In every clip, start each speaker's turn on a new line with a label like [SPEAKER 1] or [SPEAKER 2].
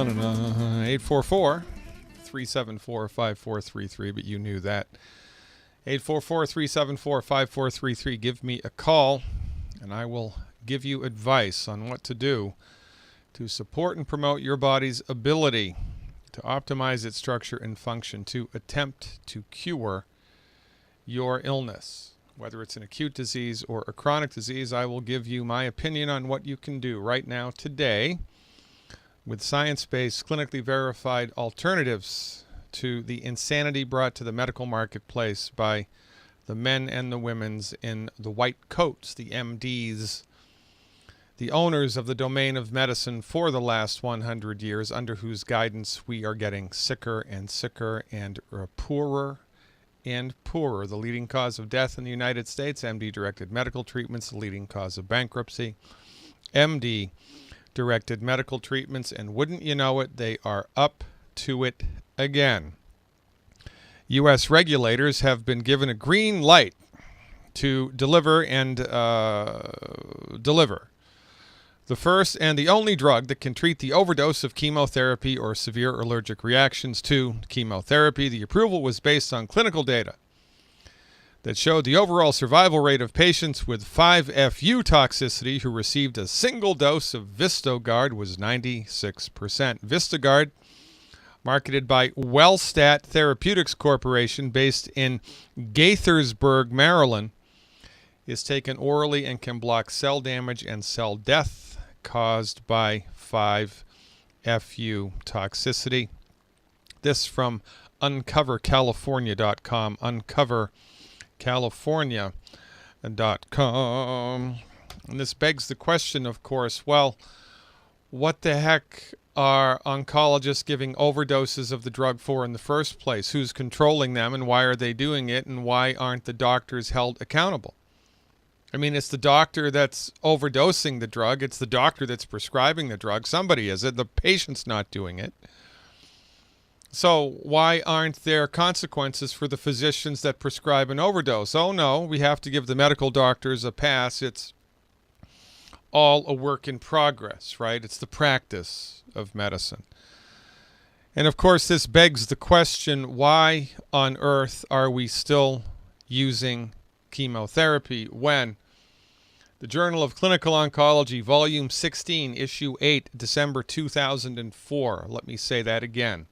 [SPEAKER 1] 844-374-5433, but you knew that. 844-374-5433. Give me a call, and I will give you advice on what to do to support and promote your body's ability to optimize its structure and function, to attempt to cure your illness. Whether it's an acute disease or a chronic disease, I will give you my opinion on what you can do right now, today, with science-based, clinically verified alternatives to the insanity brought to the medical marketplace by the men and the women's in the white coats, the MDs, the owners of the domain of medicine for the last 100 years, under whose guidance we are getting sicker and sicker and poorer and poorer. The leading cause of death in the United States, MD-directed medical treatments. The leading cause of bankruptcy, MD-directed medical treatments. And wouldn't you know it, they are up to it again. U.S. regulators have been given a green light to deliver the first and the only drug that can treat the overdose of chemotherapy or severe allergic reactions to chemotherapy. The approval was based on clinical data that showed the overall survival rate of patients with 5-FU toxicity who received a single dose of Vista-Guard was 96%. Vista-Guard, marketed by Wellstat Therapeutics Corporation based in Gaithersburg, Maryland, is taken orally and can block cell damage and cell death caused by 5-FU toxicity. This from uncovercalifornia.com, uncovercalifornia.com. And this begs the question, of course, well, what the heck are oncologists giving overdoses of the drug for in the first place? Who's controlling them, and why are they doing it, and why aren't the doctors held accountable? I mean, it's the doctor that's overdosing the drug. It's the doctor that's prescribing the drug. Somebody is it. The patient's not doing it. So why aren't there consequences for the physicians that prescribe an overdose? Oh, no, we have to give the medical doctors a pass. It's all a work in progress, right? It's the practice of medicine. And, of course, this begs the question, why on earth are we still using chemotherapy when the Journal of Clinical Oncology, Volume 16, Issue 8, December 2004. Let me say that again.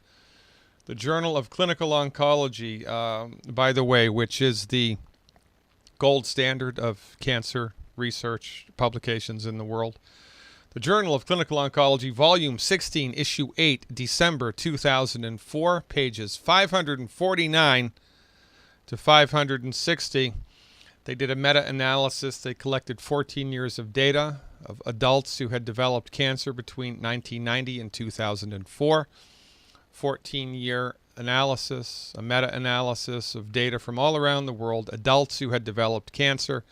[SPEAKER 1] The Journal of Clinical Oncology, by the way, which is the gold standard of cancer research publications in the world. The Journal of Clinical Oncology, Volume 16, Issue 8, December 2004, pages 549 to 560. They did a meta-analysis. They collected 14 years of data of adults who had developed cancer between 1990 and 2004. 14-year analysis, a meta-analysis of data from all around the world, adults who had developed cancer.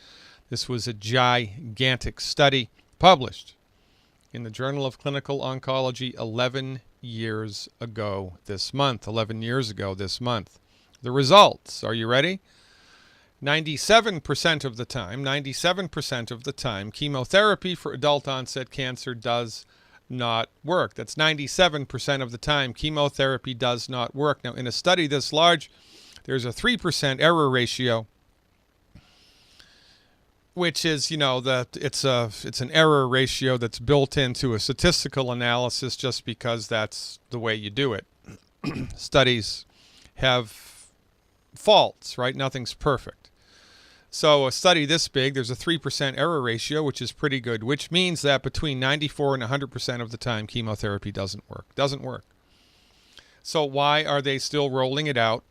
[SPEAKER 1] This was a gigantic study published in the Journal of Clinical Oncology 11 years ago this month. 11 years ago this month. The results, are you ready? 97% of the time, chemotherapy for adult onset cancer does not work. That's 97% of the time chemotherapy does not work. Now, in a study this large, there's a 3% error ratio, which is, it's an error ratio that's built into a statistical analysis just because that's the way you do it. Studies have faults, right? Nothing's perfect. So a study this big, there's a 3% error ratio, which is pretty good, which means that between 94 and 100% of the time, chemotherapy doesn't work. So why are they still rolling it out?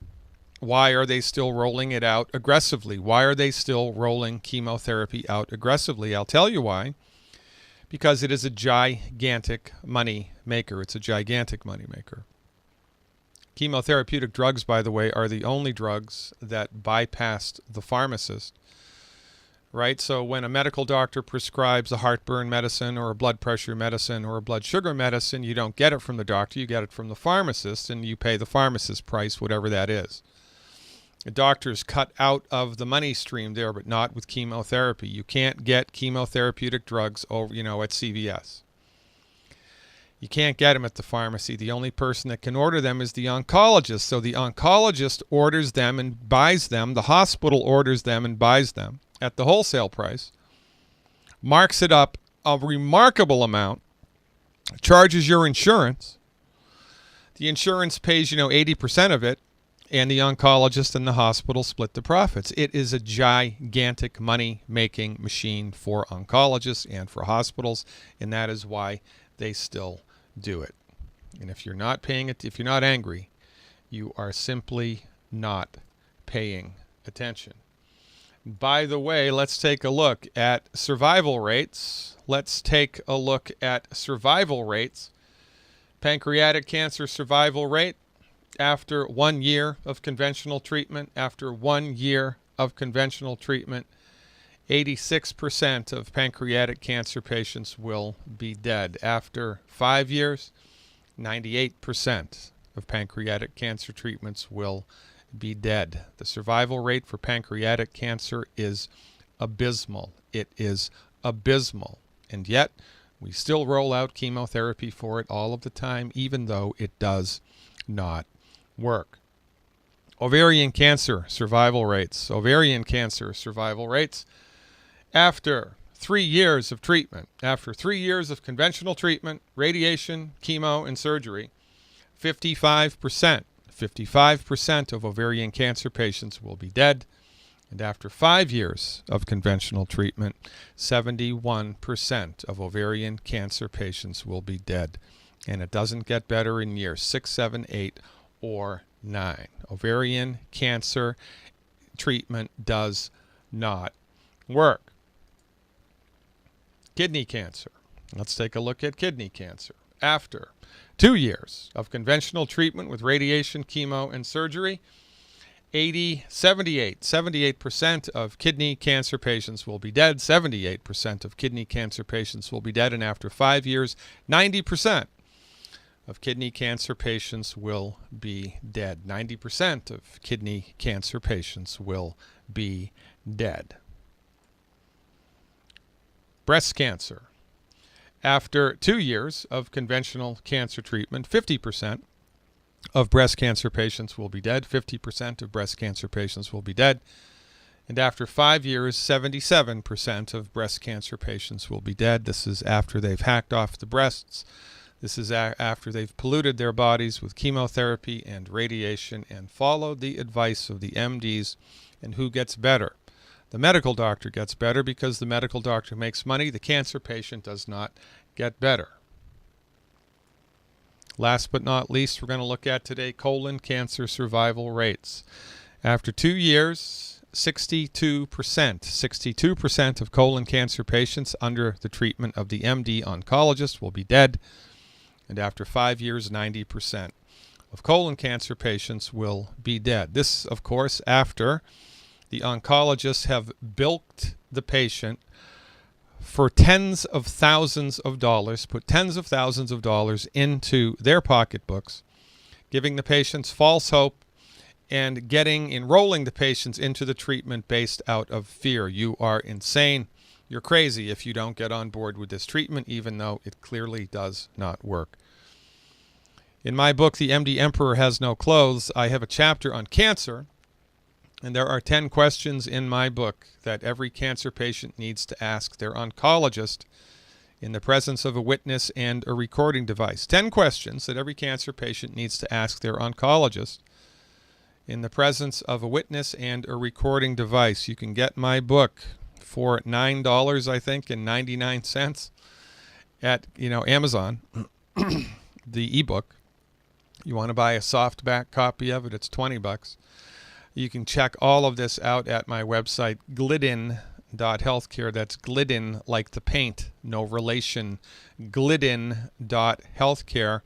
[SPEAKER 1] Why are they still rolling it out aggressively? Why are they still rolling chemotherapy out aggressively? I'll tell you why. Because it is a gigantic money maker. It's a gigantic money maker. Chemotherapeutic drugs, by the way, are the only drugs that bypassed the pharmacist, right? So when a medical doctor prescribes a heartburn medicine or a blood pressure medicine or a blood sugar medicine, you don't get it from the doctor, you get it from the pharmacist, and you pay the pharmacist price, whatever that is. The doctor's cut out of the money stream there, but not with chemotherapy. You can't get chemotherapeutic drugs over, at CVS. You can't get them at the pharmacy. The only person that can order them is the oncologist. So the oncologist orders them and buys them. The hospital orders them and buys them at the wholesale price, marks it up a remarkable amount, charges your insurance. The insurance pays, 80% of it, and the oncologist and the hospital split the profits. It is a gigantic money-making machine for oncologists and for hospitals, and that is why they still do it. And if you're not paying it, if you're not angry, you are simply not paying attention. By the way, let's take a look at survival rates. Pancreatic cancer survival rate after 1 year of conventional treatment. 86% of pancreatic cancer patients will be dead. After 5 years, 98% of pancreatic cancer treatments will be dead. The survival rate for pancreatic cancer is abysmal. It is abysmal. And yet, we still roll out chemotherapy for it all of the time, even though it does not work. Ovarian cancer survival rates. After 3 years of treatment, after 3 years of conventional treatment, radiation, chemo, and surgery, 55% of ovarian cancer patients will be dead. And after 5 years of conventional treatment, 71% of ovarian cancer patients will be dead. And it doesn't get better in years 6, 7, 8, or 9. Ovarian cancer treatment does not work. Kidney cancer. Let's take a look at kidney cancer. After 2 years of conventional treatment with radiation, chemo, and surgery, 78% of kidney cancer patients will be dead. 78% of kidney cancer patients will be dead. And after 5 years, 90% of kidney cancer patients will be dead. 90% of kidney cancer patients will be dead. Breast cancer. After 2 years of conventional cancer treatment, 50% of breast cancer patients will be dead. 50% of breast cancer patients will be dead. And after 5 years, 77% of breast cancer patients will be dead. This is after they've hacked off the breasts. This is after they've polluted their bodies with chemotherapy and radiation and followed the advice of the MDs. And who gets better? The medical doctor gets better because the medical doctor makes money. The cancer patient does not get better. Last but not least, we're going to look at today colon cancer survival rates. After 2 years, 62% of colon cancer patients under the treatment of the MD oncologist will be dead. And after 5 years, 90% of colon cancer patients will be dead. This, of course, after the oncologists have bilked the patient for tens of thousands of dollars, put tens of thousands of dollars into their pocketbooks, giving the patients false hope and enrolling the patients into the treatment based out of fear. You are insane. You're crazy if you don't get on board with this treatment, even though it clearly does not work. In my book, The MD Emperor Has No Clothes, I have a chapter on cancer. And there are 10 questions in my book that every cancer patient needs to ask their oncologist in the presence of a witness and a recording device. 10 questions that every cancer patient needs to ask their oncologist in the presence of a witness and a recording device. You can get my book for $9, I think, and 99 cents at, Amazon, the ebook. You want to buy a softback copy of it, it's $20. You can check all of this out at my website, glidden.healthcare. That's Glidden, like the paint, no relation, glidden.healthcare.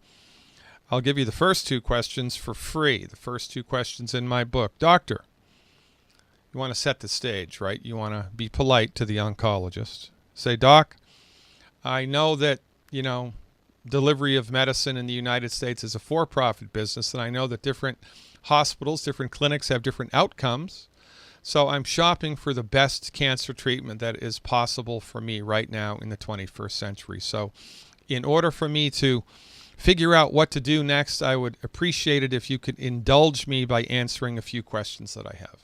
[SPEAKER 1] I'll give you the first 2 questions for free, the first 2 questions in my book. Doctor, you want to set the stage, right? You want to be polite to the oncologist. Say, Doc, I know that, delivery of medicine in the United States is a for-profit business, and I know that different hospitals, different clinics have different outcomes. So I'm shopping for the best cancer treatment that is possible for me right now in the 21st century. So in order for me to figure out what to do next, I would appreciate it if you could indulge me by answering a few questions that I have.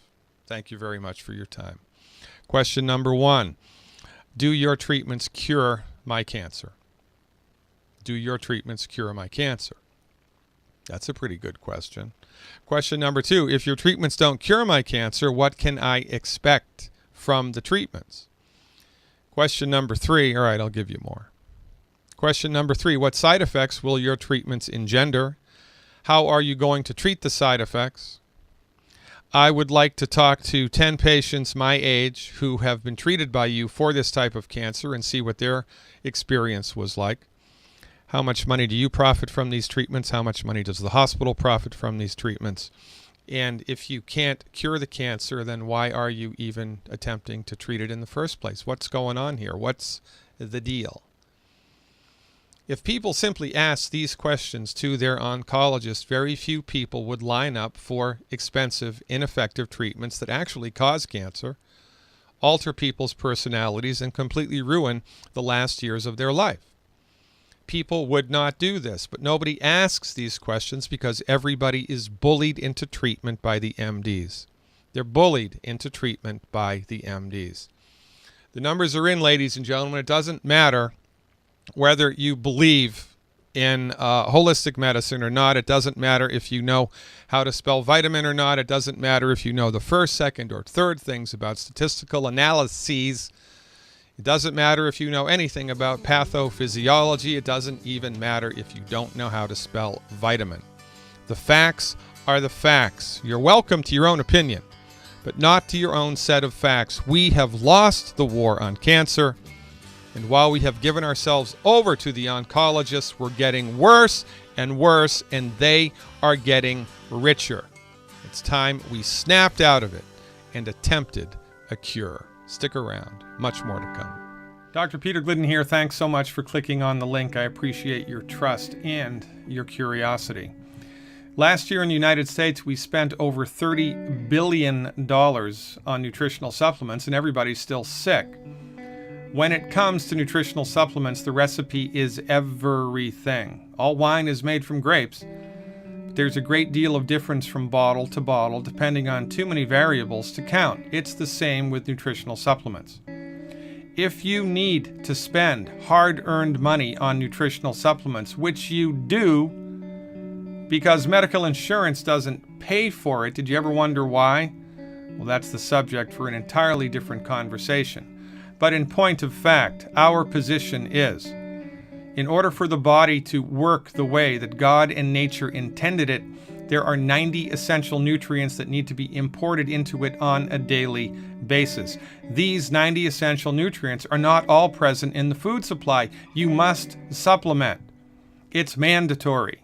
[SPEAKER 1] Thank you very much for your time. Question number 1. Do your treatments cure my cancer? Do your treatments cure my cancer? That's a pretty good question. Question number 2. If your treatments don't cure my cancer, what can I expect from the treatments? Question number 3. All right, I'll give you more. Question number 3. What side effects will your treatments engender? How are you going to treat the side effects? I would like to talk to 10 patients my age who have been treated by you for this type of cancer and see what their experience was like. How much money do you profit from these treatments? How much money does the hospital profit from these treatments? And if you can't cure the cancer, then why are you even attempting to treat it in the first place? What's going on here? What's the deal? If people simply ask these questions to their oncologist, very few people would line up for expensive, ineffective treatments that actually cause cancer, alter people's personalities, and completely ruin the last years of their life. People would not do this, but nobody asks these questions because everybody is bullied into treatment by the MDs. They're bullied into treatment by the MDs. The numbers are in, ladies and gentlemen. It doesn't matter whether you believe in holistic medicine or not. It doesn't matter if you know how to spell vitamin or not. It doesn't matter if you know the first, second, or third things about statistical analyses. It doesn't matter if you know anything about pathophysiology. It doesn't even matter if you don't know how to spell vitamin. The facts are the facts. You're welcome to your own opinion, but not to your own set of facts. We have lost the war on cancer. And while we have given ourselves over to the oncologists, we're getting worse and worse, and they are getting richer. It's time we snapped out of it and attempted a cure. Stick around. Much more to come. Dr. Peter Glidden here. Thanks so much for clicking on the link. I appreciate your trust and your curiosity. Last year in the United States, we spent over $30 billion on nutritional supplements, and everybody's still sick. When it comes to nutritional supplements, the recipe is everything. All wine is made from grapes, but there's a great deal of difference from bottle to bottle depending on too many variables to count. It's the same with nutritional supplements. If you need to spend hard-earned money on nutritional supplements, which you do because medical insurance doesn't pay for it, did you ever wonder why? Well, that's the subject for an entirely different conversation. But in point of fact, our position is, in order for the body to work the way that God and nature intended it, there are 90 essential nutrients that need to be imported into it on a daily basis. These 90 essential nutrients are not all present in the food supply. You must supplement. It's mandatory.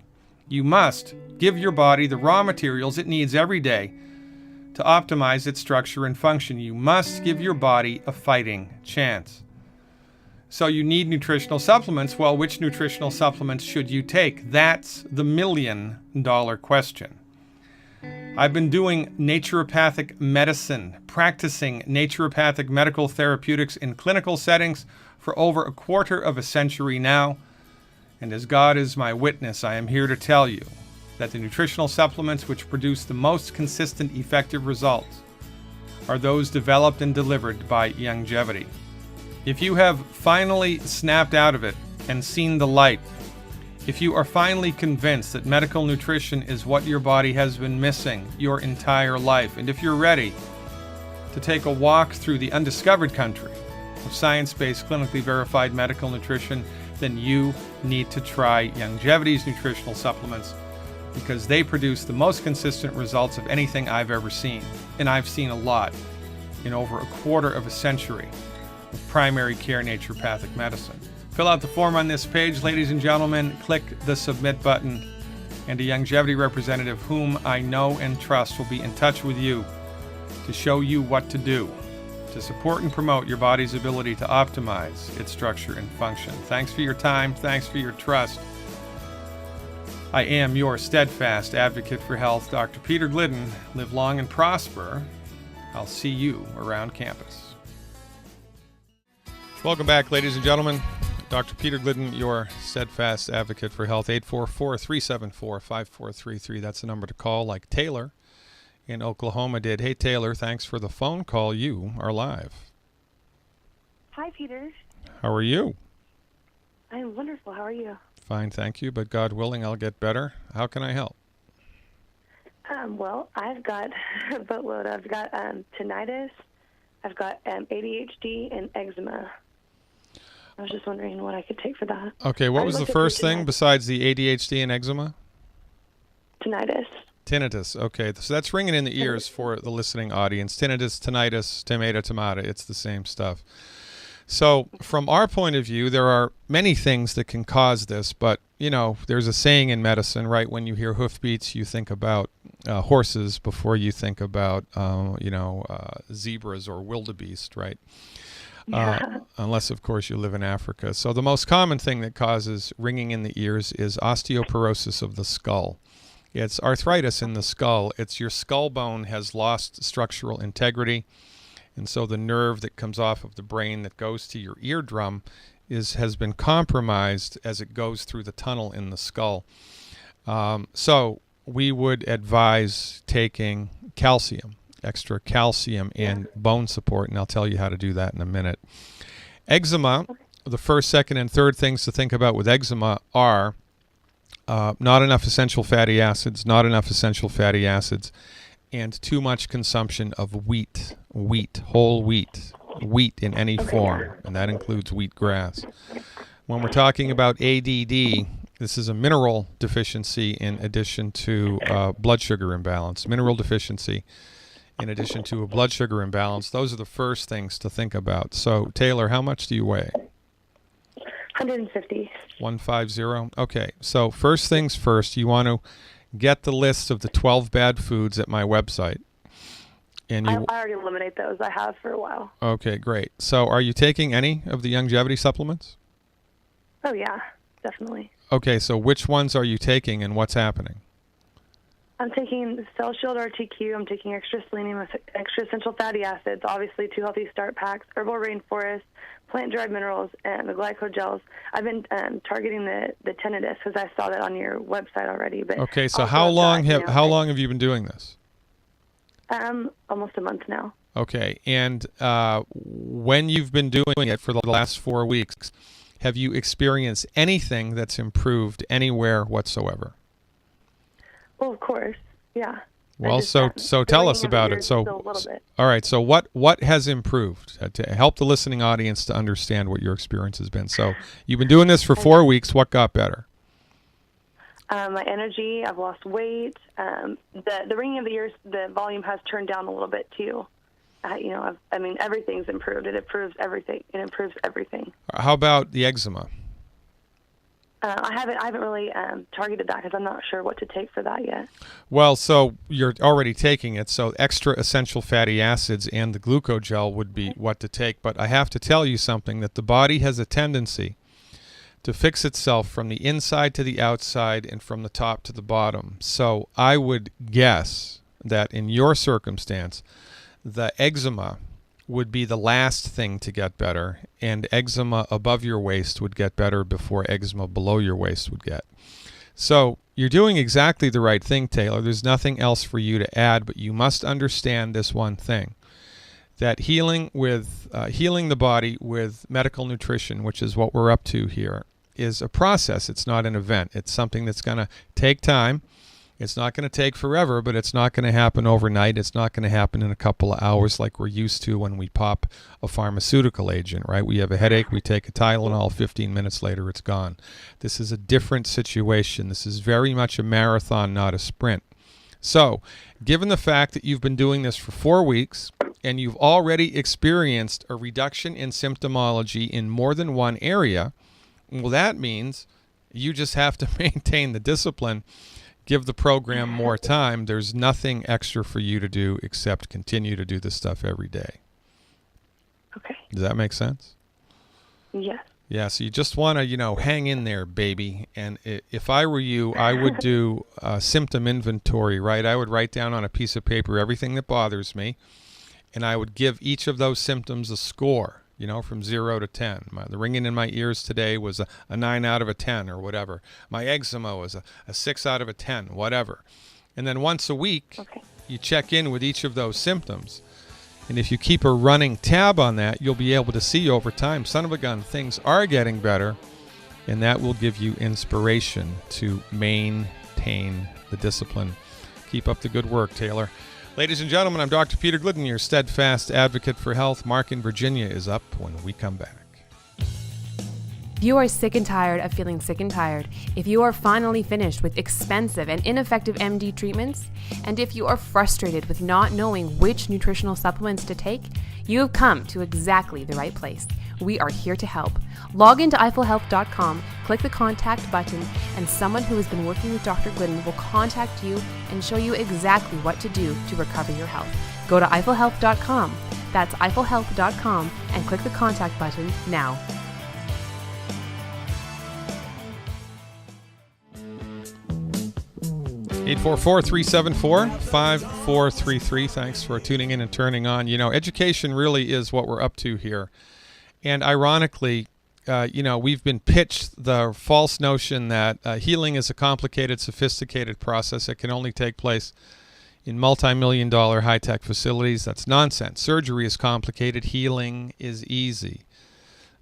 [SPEAKER 1] You must give your body the raw materials it needs every day to optimize its structure and function. You must give your body a fighting chance. So you need nutritional supplements. Well, which nutritional supplements should you take? That's the million-dollar question. I've been doing naturopathic medicine, practicing naturopathic medical therapeutics in clinical settings for over a quarter of a century now. And as God is my witness, I am here to tell you that the nutritional supplements which produce the most consistent, effective results are those developed and delivered by Youngevity. If you have finally snapped out of it and seen the light, if you are finally convinced that medical nutrition is what your body has been missing your entire life, and if you're ready to take a walk through the undiscovered country of science-based, clinically verified medical nutrition, then you need to try Youngevity's nutritional supplements, because they produce the most consistent results of anything I've ever seen. And I've seen a lot in over a quarter of a century of primary care naturopathic medicine. Fill out the form on this page, ladies and gentlemen. Click the submit button, and a Youngevity representative whom I know and trust will be in touch with you to show you what to do to support and promote your body's ability to optimize its structure and function. Thanks for your time. Thanks for your trust. I am your steadfast advocate for health, Dr. Peter Glidden. Live long and prosper. I'll see you around campus. Welcome back, ladies and gentlemen. Dr. Peter Glidden, your steadfast advocate for health. 844-374-5433. That's the number to call, like Taylor in Oklahoma did. Hey, Taylor, thanks for the phone call. You are live.
[SPEAKER 2] Hi, Peter.
[SPEAKER 1] How are you?
[SPEAKER 2] I'm wonderful. How are you?
[SPEAKER 1] Fine, thank you, but God willing, I'll get better. How can I help?
[SPEAKER 2] Well, I've got a boatload. I've got tinnitus, I've got ADHD, and eczema. I was just wondering what I could take for that.
[SPEAKER 1] Okay, what was the first thing besides the ADHD and eczema?
[SPEAKER 2] Tinnitus.
[SPEAKER 1] Tinnitus. Okay, so that's ringing in the ears for the listening audience. Tinnitus, tinnitus, tomato, it's the same stuff. So from our point of view, there are many things that can cause this, but, you know, there's a saying in medicine, right? When you hear hoofbeats, you think about horses before you think about, zebras or wildebeest, right?
[SPEAKER 2] Yeah.
[SPEAKER 1] Unless, of course, you live in Africa. So the most common thing that causes ringing in the ears is osteoporosis of the skull. It's arthritis in the skull. It's your skull bone has lost structural integrity. And so the nerve that comes off of the brain that goes to your eardrum has been compromised as it goes through the tunnel in the skull. So we would advise taking calcium, extra calcium and bone support, and I'll tell you how to do that in a minute. Eczema, the first, second, and third things to think about with eczema are not enough essential fatty acids, and too much consumption of wheat, whole wheat in any form, and that includes wheatgrass. When we're talking about ADD, this is a mineral deficiency in addition to blood sugar imbalance. Mineral deficiency in addition to a blood sugar imbalance. Those are the first things to think about. So, Taylor, how much do you weigh?
[SPEAKER 2] 150.
[SPEAKER 1] 150? Okay, so first things first, you want to get the list of the 12 bad foods at my website. And
[SPEAKER 2] I already eliminate those. I have for a while.
[SPEAKER 1] Okay, great. So are you taking any of the longevity supplements?
[SPEAKER 2] Oh, yeah, definitely.
[SPEAKER 1] Okay, so which ones are you taking and what's happening?
[SPEAKER 2] I'm taking Cell Shield RTQ. I'm taking extra selenium, extra essential fatty acids, obviously 2 healthy start packs, herbal rainforest, plant-derived minerals, and the glycogels. I've been targeting the tinnitus because I saw that on your website already. But
[SPEAKER 1] okay, so how long have you been doing this?
[SPEAKER 2] Almost a month now.
[SPEAKER 1] Okay, and when you've been doing it for the last 4 weeks, have you experienced anything that's improved anywhere whatsoever?
[SPEAKER 2] Well, of course, yeah.
[SPEAKER 1] Well, so tell us about it. So, all right. So, what has improved to help the listening audience to understand what your experience has been? So, you've been doing this for 4 weeks. What got better?
[SPEAKER 2] My energy. I've lost weight. The ringing of the ears. The volume has turned down a little bit too. Everything's improved. It improves everything. How
[SPEAKER 1] about the eczema?
[SPEAKER 2] I haven't really targeted that because I'm not sure what to take for that yet.
[SPEAKER 1] Well, so you're already taking it, so extra essential fatty acids and the glucogel would be what to take. But I have to tell you something, that the body has a tendency to fix itself from the inside to the outside and from the top to the bottom. So I would guess that in your circumstance, the eczema would be the last thing to get better, and eczema above your waist would get better before eczema below your waist would get. So you're doing exactly the right thing, Taylor. There's nothing else for you to add, but you must understand this one thing, that healing the body with medical nutrition, which is what we're up to here, is a process. It's not an event. It's something that's going to take time. It's not going to take forever, but it's not going to happen overnight. It's not going to happen in a couple of hours like we're used to when we pop a pharmaceutical agent, right? We have a headache, we take a Tylenol, 15 minutes later it's gone. This is a different situation. This is very much a marathon, not a sprint. So, given the fact that you've been doing this for 4 weeks and you've already experienced a reduction in symptomology in more than one area, well, that means you just have to maintain the discipline. Give the program more time. There's nothing extra for you to do except continue to do this stuff every day.
[SPEAKER 2] Okay.
[SPEAKER 1] Does that make sense?
[SPEAKER 2] Yes.
[SPEAKER 1] Yeah, so you just want to, hang in there, baby. And if I were you, I would do a symptom inventory, right? I would write down on a piece of paper everything that bothers me, and I would give each of those symptoms a score. from 0 to 10. The ringing in my ears today was a 9 out of a 10 or whatever. My eczema was a 6 out of a 10, whatever. And then once a week, you check in with each of those symptoms. And if you keep a running tab on that, you'll be able to see over time, son of a gun, things are getting better. And that will give you inspiration to maintain the discipline. Keep up the good work, Taylor. Ladies and gentlemen, I'm Dr. Peter Glidden, your steadfast advocate for health. Mark in Virginia is up when we come back.
[SPEAKER 3] If you are sick and tired of feeling sick and tired, if you are finally finished with expensive and ineffective MD treatments, and if you are frustrated with not knowing which nutritional supplements to take, you have come to exactly the right place. We are here to help. Log into EiffelHealth.com, click the contact button, and someone who has been working with Dr. Glidden will contact you and show you exactly what to do to recover your health. Go to EiffelHealth.com, that's EiffelHealth.com, and click the contact button now.
[SPEAKER 1] Eight 844-374-5433. Thanks for tuning in and turning on. Education really is what we're up to here. And ironically, we've been pitched the false notion that healing is a complicated, sophisticated process that can only take place in multi-million-dollar high-tech facilities. That's nonsense. Surgery is complicated. Healing is easy.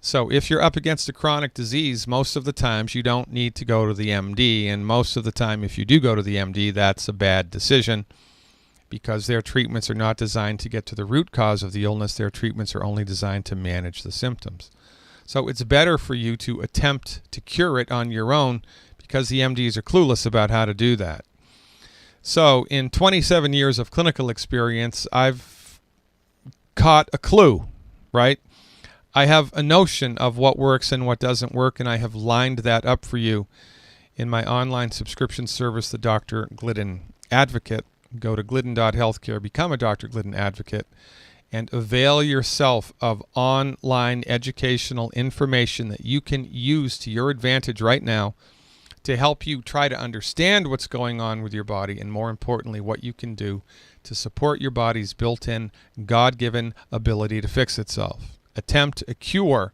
[SPEAKER 1] So if you're up against a chronic disease, most of the times you don't need to go to the MD. And most of the time, if you do go to the MD, that's a bad decision because their treatments are not designed to get to the root cause of the illness. Their treatments are only designed to manage the symptoms. So it's better for you to attempt to cure it on your own because the MDs are clueless about how to do that. So in 27 years of clinical experience, I've caught a clue, right? I have a notion of what works and what doesn't work, and I have lined that up for you in my online subscription service, the Dr. Glidden Advocate. Go to glidden.healthcare, become a Dr. Glidden Advocate, and avail yourself of online educational information that you can use to your advantage right now to help you try to understand what's going on with your body and, more importantly, what you can do to support your body's built-in, God-given ability to fix itself. Attempt a cure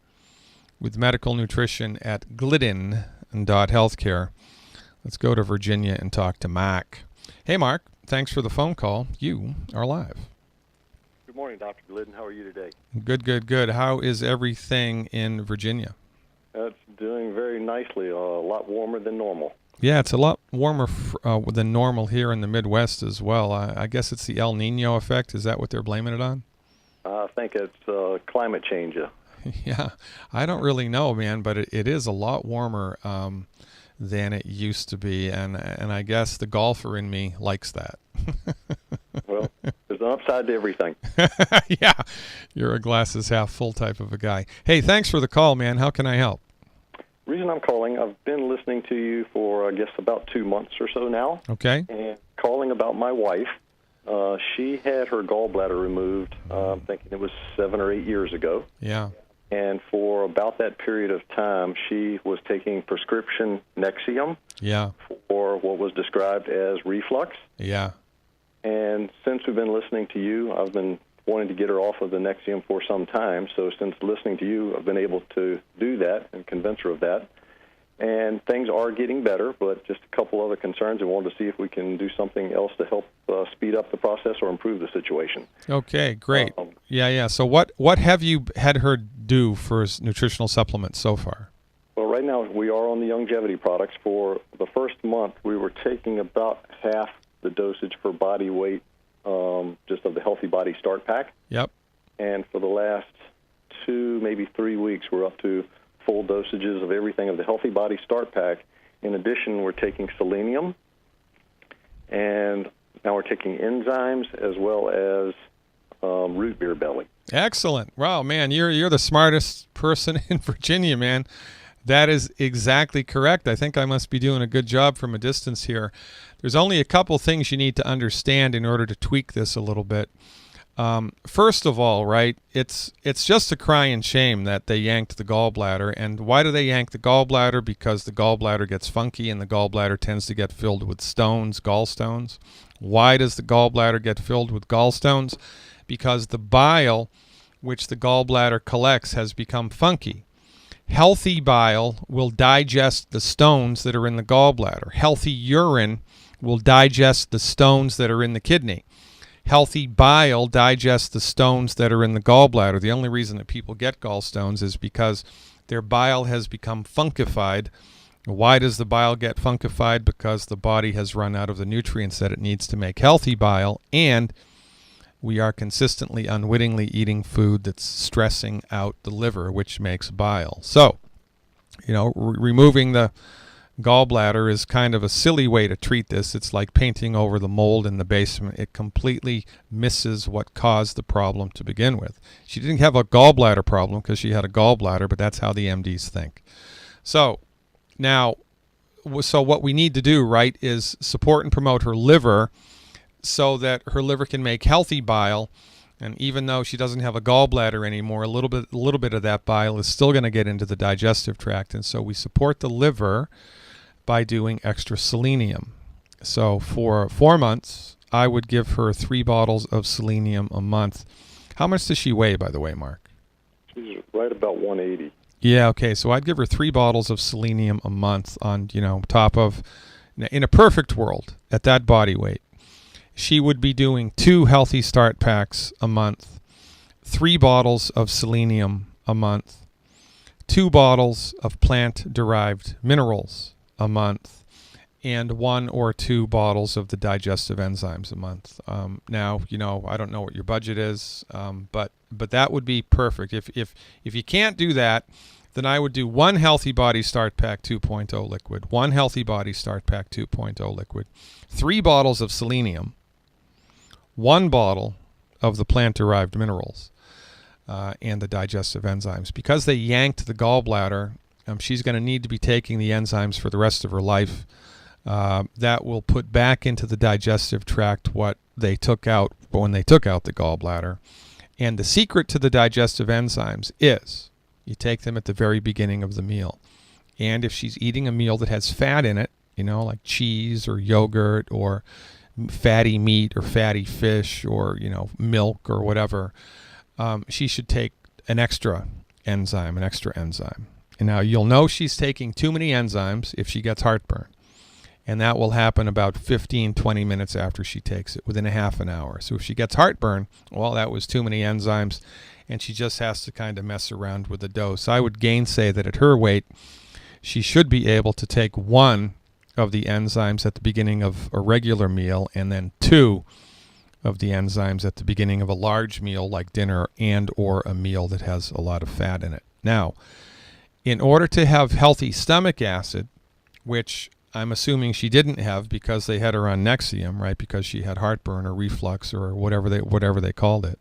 [SPEAKER 1] with medical nutrition at glidden.healthcare. Let's go to Virginia and talk to Mark. Hey, Mark. Thanks for the phone call. You are live.
[SPEAKER 4] Good morning, Dr. Glidden. How are you today?
[SPEAKER 1] Good. How is everything in Virginia?
[SPEAKER 4] It's doing very nicely, a lot warmer than normal.
[SPEAKER 1] Yeah, it's a lot warmer than normal here in the Midwest as well. I guess it's the El Nino effect. Is that what they're blaming it on?
[SPEAKER 4] I think it's climate change.
[SPEAKER 1] Yeah, I don't really know, man, but it is a lot warmer than it used to be, and I guess the golfer in me likes that.
[SPEAKER 4] Well, there's an upside to everything.
[SPEAKER 1] Yeah, you're a glasses half full type of a guy. Hey, thanks for the call, man. How can I help?
[SPEAKER 4] The reason I'm calling, I've been listening to you for, I guess, about 2 months or so now.
[SPEAKER 1] Okay.
[SPEAKER 4] And calling about my wife. She had her gallbladder removed, I'm thinking it was 7 or 8 years ago.
[SPEAKER 1] Yeah.
[SPEAKER 4] And for about that period of time, she was taking prescription Nexium for what was described as reflux.
[SPEAKER 1] Yeah.
[SPEAKER 4] And since we've been listening to you, I've been wanting to get her off of the Nexium for some time. So since listening to you, I've been able to do that and convince her of that. And things are getting better, but just a couple other concerns. I wanted to see if we can do something else to help speed up the process or improve the situation.
[SPEAKER 1] Okay, great. Yeah. So what have you had her do for nutritional supplements so far?
[SPEAKER 4] Well, right now we are on the longevity products. For the first month, we were taking about half the dosage for body weight just of the Healthy Body Start Pack.
[SPEAKER 1] Yep.
[SPEAKER 4] And for the last 2, maybe 3 weeks, we're up to full dosages of everything of the Healthy Body Start Pack. In addition, we're taking selenium, and now we're taking enzymes as well as root beer belly.
[SPEAKER 1] Excellent. Wow, man, you're the smartest person in Virginia, man. That is exactly correct. I think I must be doing a good job from a distance here. There's only a couple things you need to understand in order to tweak this a little bit. First of all, right, it's just a crying shame that they yanked the gallbladder. And why do they yank the gallbladder? Because the gallbladder gets funky and the gallbladder tends to get filled with stones, gallstones. Why does the gallbladder get filled with gallstones? Because the bile which the gallbladder collects, has become funky. Healthy bile will digest the stones that are in the gallbladder. Healthy urine will digest the stones that are in the kidney. Healthy bile digests the stones that are in the gallbladder. The only reason that people get gallstones is because their bile has become funkified. Why does the bile get funkified? Because the body has run out of the nutrients that it needs to make healthy bile, and we are consistently, unwittingly eating food that's stressing out the liver, which makes bile. So, removing the gallbladder is kind of a silly way to treat this. It's like painting over the mold in the basement. It completely misses what caused the problem to begin with. She didn't have a gallbladder problem because she had a gallbladder, but that's how the MDs think. So what we need to do, right, is support and promote her liver so that her liver can make healthy bile. And even though she doesn't have a gallbladder anymore, a little bit of that bile is still going to get into the digestive tract. And so we support the liver by doing extra selenium. So for 4 months, I would give her 3 bottles of selenium a month. How much does she weigh, by the way, Mark?
[SPEAKER 4] She's right about 180.
[SPEAKER 1] Yeah, okay. So I'd give her 3 bottles of selenium a month on, top of, in a perfect world, at that body weight, she would be doing 2 Healthy Start packs a month, 3 bottles of selenium a month, 2 bottles of plant-derived minerals a month, and 1 or 2 bottles of the digestive enzymes a month. Now, I don't know what your budget is, but that would be perfect. If you can't do that, then I would do 1 Healthy Body Start Pack 2.0 liquid, 1 Healthy Body Start Pack 2.0 liquid, 3 bottles of selenium, 1 bottle of the plant-derived minerals and the digestive enzymes. Because they yanked the gallbladder, she's going to need to be taking the enzymes for the rest of her life. That will put back into the digestive tract what they took out when they took out the gallbladder. And the secret to the digestive enzymes is you take them at the very beginning of the meal. And if she's eating a meal that has fat in it, like cheese or yogurt or fatty meat or fatty fish or, milk or whatever, she should take an extra enzyme. And now you'll know she's taking too many enzymes if she gets heartburn. And that will happen about 15-20 minutes after she takes it, within a half an hour. So if she gets heartburn, well, that was too many enzymes, and she just has to kind of mess around with the dose. I would gainsay that at her weight, she should be able to take 1 of the enzymes at the beginning of a regular meal and then 2 of the enzymes at the beginning of a large meal like dinner and or a meal that has a lot of fat in it. Now, in order to have healthy stomach acid, which I'm assuming she didn't have because they had her on Nexium, right? Because she had heartburn or reflux or whatever they called it.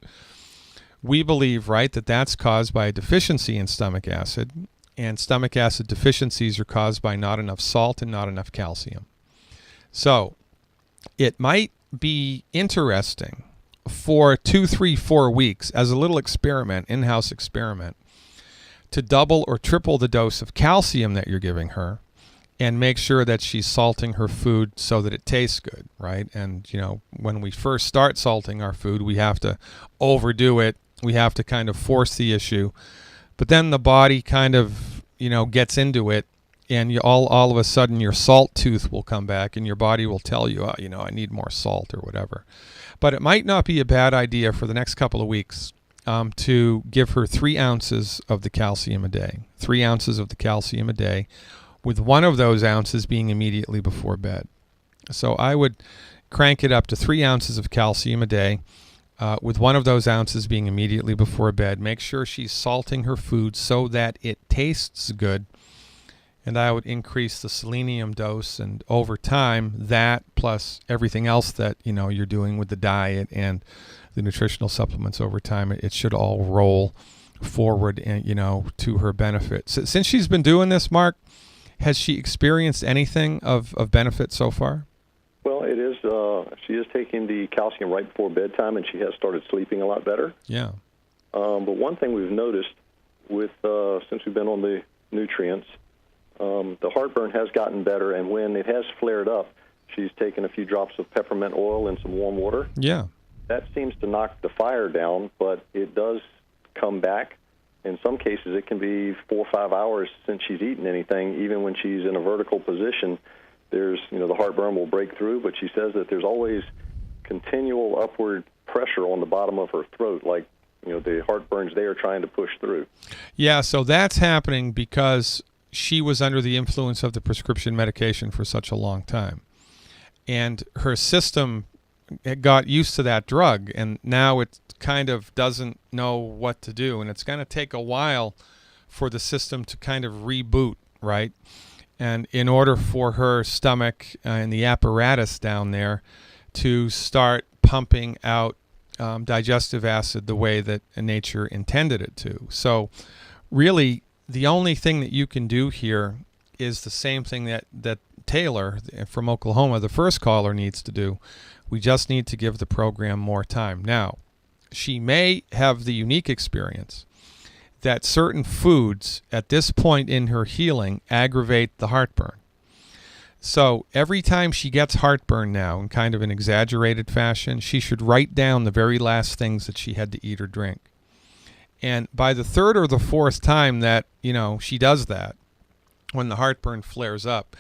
[SPEAKER 1] We believe, right, that that's caused by a deficiency in stomach acid, and stomach acid deficiencies are caused by not enough salt and not enough calcium. So it might be interesting for 2, 3, 4 weeks as a little experiment, in-house experiment, to double or triple the dose of calcium that you're giving her and make sure that she's salting her food so that it tastes good, right? And, when we first start salting our food, we have to overdo it. We have to kind of force the issue. But then the body kind of, gets into it, and all of a sudden your salt tooth will come back and your body will tell you, I need more salt or whatever. But it might not be a bad idea for the next couple of weeks to give her 3 ounces of the calcium a day, 3 ounces of the calcium a day, with 1 of those ounces being immediately before bed. So I would crank it up to 3 ounces of calcium a day, with 1 of those ounces being immediately before bed. Make sure she's salting her food so that it tastes good. And I would increase the selenium dose, and over time, that plus everything else that you're doing with the diet and the nutritional supplements over time, it should all roll forward and to her benefit. Since she's been doing this, Mark, has she experienced anything of benefit so far?
[SPEAKER 4] Well, it is. She is taking the calcium right before bedtime, and she has started sleeping a lot better.
[SPEAKER 1] Yeah.
[SPEAKER 4] But one thing we've noticed since we've been on the nutrients, the heartburn has gotten better, and when it has flared up, she's taken a few drops of peppermint oil and some warm water.
[SPEAKER 1] Yeah.
[SPEAKER 4] That seems to knock the fire down, but it does come back. In some cases, it can be 4 or 5 hours since she's eaten anything. Even when she's in a vertical position, there's, the heartburn will break through, but she says that there's always continual upward pressure on the bottom of her throat, like, the heartburn's there trying to push through.
[SPEAKER 1] Yeah, so that's happening because she was under the influence of the prescription medication for such a long time. And her system got used to that drug, and now it kind of doesn't know what to do. And it's going to take a while for the system to kind of reboot, right? And in order for her stomach and the apparatus down there to start pumping out digestive acid the way that nature intended it to. So really, the only thing that you can do here is the same thing that Taylor from Oklahoma, the first caller, needs to do. We just need to give the program more time. Now, she may have the unique experience that certain foods at this point in her healing aggravate the heartburn. So every time she gets heartburn now in kind of an exaggerated fashion, she should write down the very last things that she had to eat or drink. And by the third or the fourth time that, she does that, when the heartburn flares up,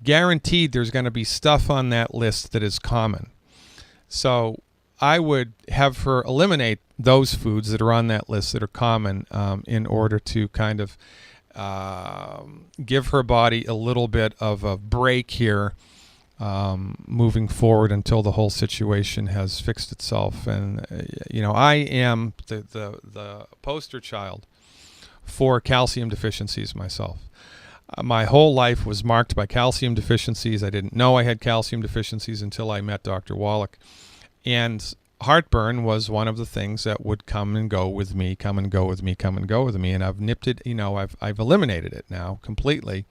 [SPEAKER 1] guaranteed there's going to be stuff on that list that is common. So I would have her eliminate those foods that are on that list that are common in order to kind of give her body a little bit of a break here moving forward until the whole situation has fixed itself. And, I am the poster child for calcium deficiencies myself. My whole life was marked by calcium deficiencies. I didn't know I had calcium deficiencies until I met Dr. Wallach. And heartburn was one of the things that would come and go with me. And I've nipped it, I've eliminated it now completely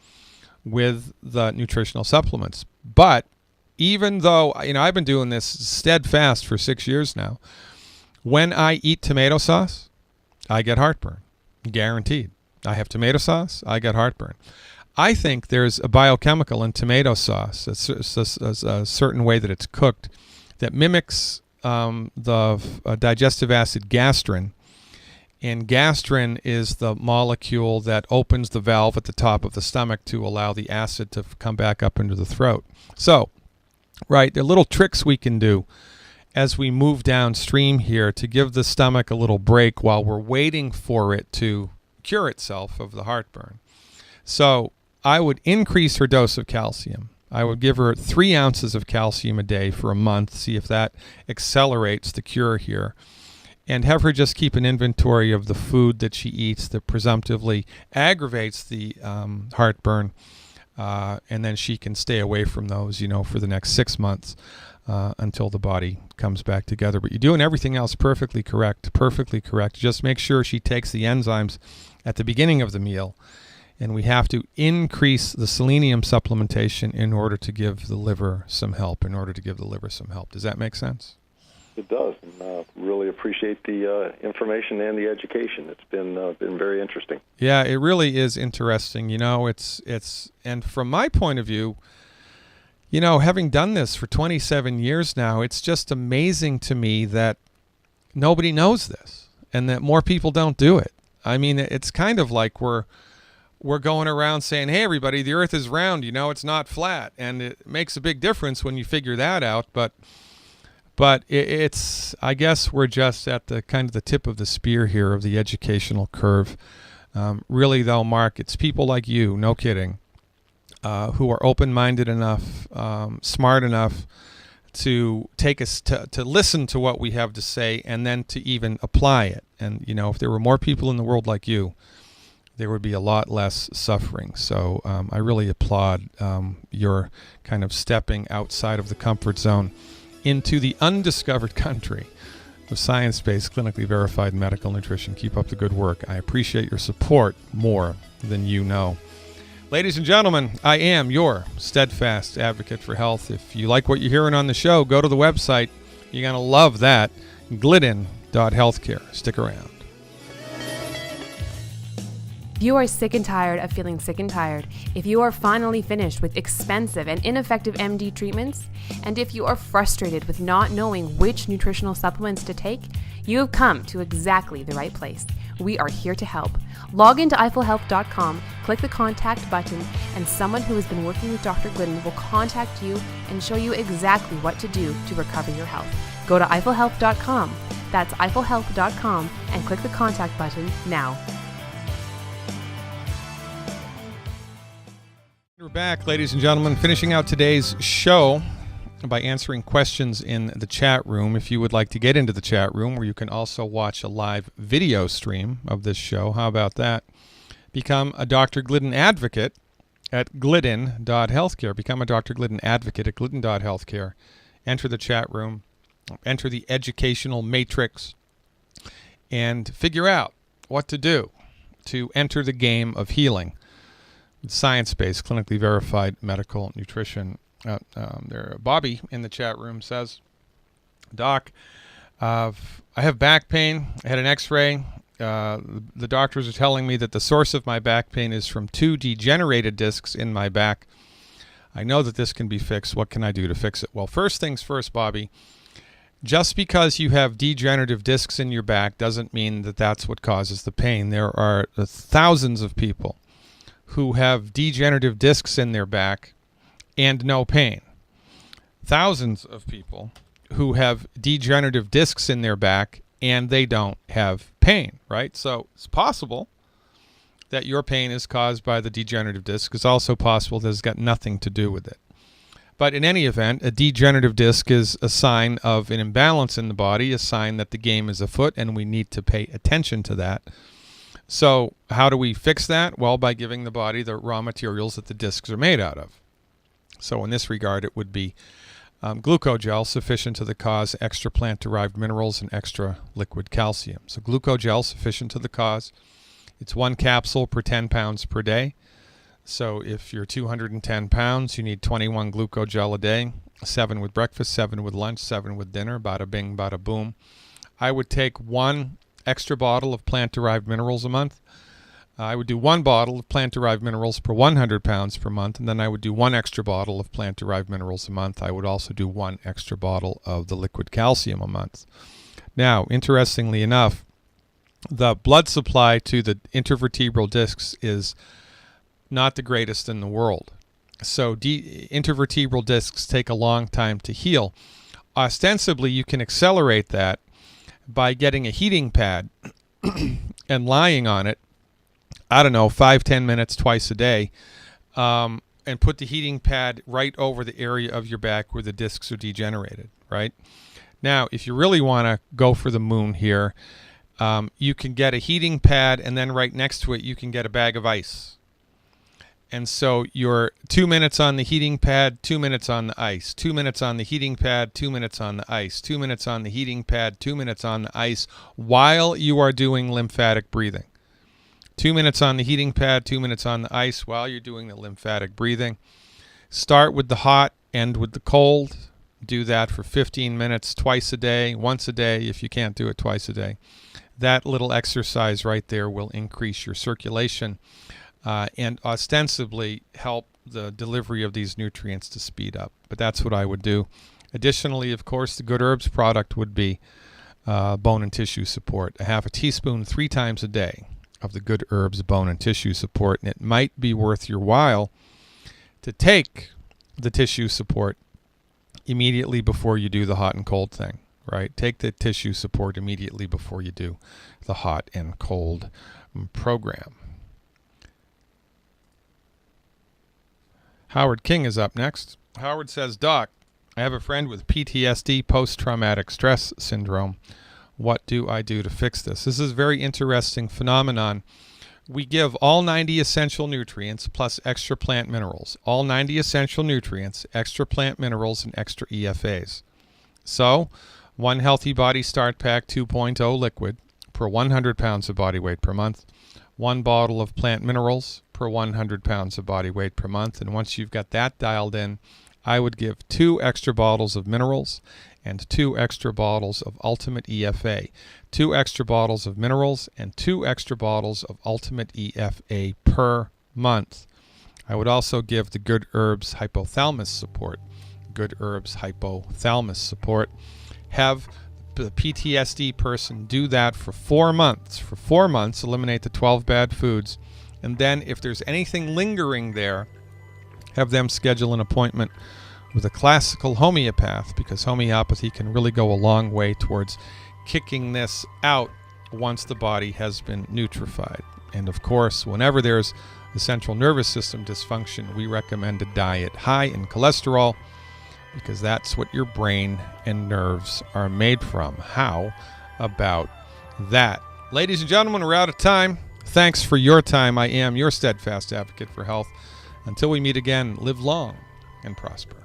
[SPEAKER 1] with the nutritional supplements. But even though, I've been doing this steadfast for 6 years now, when I eat tomato sauce, I get heartburn. Guaranteed. I have tomato sauce, I get heartburn. I think there's a biochemical in tomato sauce, a certain way that it's cooked, that mimics the digestive acid gastrin. And gastrin is the molecule that opens the valve at the top of the stomach to allow the acid to come back up into the throat. So, right, there are little tricks we can do as we move downstream here to give the stomach a little break while we're waiting for it to cure itself of the heartburn. So I would increase her dose of calcium. I would give her 3 ounces of calcium a day for a month, see if that accelerates the cure here, and have her just keep an inventory of the food that she eats that presumptively aggravates the heartburn, and then she can stay away from those, for the next 6 months until the body comes back together. But you're doing everything else perfectly correct. Just make sure she takes the enzymes at the beginning of the meal. And we have to increase the selenium supplementation in order to give the liver some help, Does that make sense?
[SPEAKER 4] It does. And really appreciate the information and the education. It's been very interesting.
[SPEAKER 1] Yeah, it really is interesting. It's and from my point of view, having done this for 27 years now, it's just amazing to me that nobody knows this and that more people don't do it. I mean, it's kind of like we're going around saying, hey, everybody, the earth is round, it's not flat. And it makes a big difference when you figure that out. But it's, I guess we're just at the kind of the tip of the spear here of the educational curve. Really, though, Mark, it's people like you, no kidding, who are open-minded enough, smart enough to take us to listen to what we have to say and then to even apply it. And, if there were more people in the world like you, there would be a lot less suffering. So I really applaud your kind of stepping outside of the comfort zone into the undiscovered country of science-based, clinically verified medical nutrition. Keep up the good work. I appreciate your support more than you know. Ladies and gentlemen, I am your steadfast advocate for health. If you like what you're hearing on the show, go to the website. You're going to love that. Glidden.healthcare. Stick around.
[SPEAKER 3] If you are sick and tired of feeling sick and tired, if you are finally finished with expensive and ineffective MD treatments, and if you are frustrated with not knowing which nutritional supplements to take, you have come to exactly the right place. We are here to help. Log into eiffelhealth.com, click the contact button, and someone who has been working with Dr. Glidden will contact you and show you exactly what to do to recover your health. Go to eiffelhealth.com. That's eiffelhealth.com and click the contact button now.
[SPEAKER 1] We're back, ladies and gentlemen, finishing out today's show by answering questions in the chat room. If you would like to get into the chat room, where you can also watch a live video stream of this show, how about that? Become a Dr. Glidden advocate at glidden.healthcare. Become a Dr. Glidden advocate at glidden.healthcare. Enter the chat room, enter the educational matrix, and figure out what to do to enter the game of healing. Science-based, clinically verified medical nutrition. There, Bobby in the chat room says, Doc, I have back pain. I had an x-ray. The doctors are telling me that the source of my back pain is from 2 degenerated discs in my back. I know that this can be fixed. What can I do to fix it? Well, first things first, Bobby. Just because you have degenerative discs in your back doesn't mean that that's what causes the pain. There are thousands of people who have degenerative discs in their back and no pain. Thousands of people who have degenerative discs in their back and they don't have pain, right? So it's possible that your pain is caused by the degenerative disc. It's also possible that it's got nothing to do with it. But in any event, a degenerative disc is a sign of an imbalance in the body, a sign that the game is afoot, and we need to pay attention to that. So how do we fix that? Well, by giving the body the raw materials that the discs are made out of. So in this regard, it would be glucogel, sufficient to the cause, extra plant-derived minerals, and extra liquid calcium. So glucogel, sufficient to the cause. It's 1 capsule per 10 pounds per day. So if you're 210 pounds, you need 21 glucogel a day, 7 with breakfast, 7 with lunch, 7 with dinner, bada bing, bada boom. I would take 1 extra bottle of plant-derived minerals a month. I would do 1 bottle of plant-derived minerals per 100 pounds per month, and then I would do 1 extra bottle of plant-derived minerals a month. I would also do 1 extra bottle of the liquid calcium a month. Now, interestingly enough, the blood supply to the intervertebral discs is not the greatest in the world. So intervertebral discs take a long time to heal. Ostensibly, you can accelerate that by getting a heating pad and lying on it, I don't know, 5-10 minutes twice a day, and put the heating pad right over the area of your back where the discs are degenerated, right? Now, if you really want to go for the moon here, you can get a heating pad, and then right next to it, you can get a bag of ice. And so you're 2 minutes on the heating pad, 2 minutes on the ice, 2 minutes on the heating pad, 2 minutes on the ice, 2 minutes on the heating pad, 2 minutes on the ice, while you are doing lymphatic breathing. 2 minutes on the heating pad, 2 minutes on the ice while you're doing the lymphatic breathing. Start with the hot, end with the cold. Do that for 15 minutes twice a day, once a day if you can't do it twice a day. That little exercise right there will increase your circulation and ostensibly help the delivery of these nutrients to speed up. But that's what I would do. Additionally, of course, the Good Herbs product would be bone and tissue support. A half a teaspoon 3 times a day of the Good Herbs bone and tissue support. And it might be worth your while to take the tissue support immediately before you do the hot and cold thing, right? Take the tissue support immediately before you do the hot and cold program. Howard King is up next. Howard says, Doc, I have a friend with PTSD, post-traumatic stress syndrome. What do I do to fix this? This is a very interesting phenomenon. We give all 90 essential nutrients plus extra plant minerals. All 90 essential nutrients, extra plant minerals, and extra EFAs. So, 1 Healthy Body Start Pack 2.0 liquid per 100 pounds of body weight per month. 1 bottle of plant minerals per 100 pounds of body weight per month. And once you've got that dialed in, I would give 2 extra bottles of minerals and 2 extra bottles of Ultimate EFA. 2 extra bottles of minerals and 2 extra bottles of Ultimate EFA per month. I would also give the Good Herbs hypothalamus support. Good Herbs hypothalamus support. Have the PTSD person do that for 4 months. For 4 months, eliminate the 12 bad foods. And then if there's anything lingering there, have them schedule an appointment with a classical homeopath, because homeopathy can really go a long way towards kicking this out once the body has been nutrified. And of course, whenever there's the central nervous system dysfunction, we recommend a diet high in cholesterol, because that's what your brain and nerves are made from. How about that? Ladies and gentlemen, we're out of time. Thanks for your time. I am your steadfast advocate for health. Until we meet again, live long and prosper.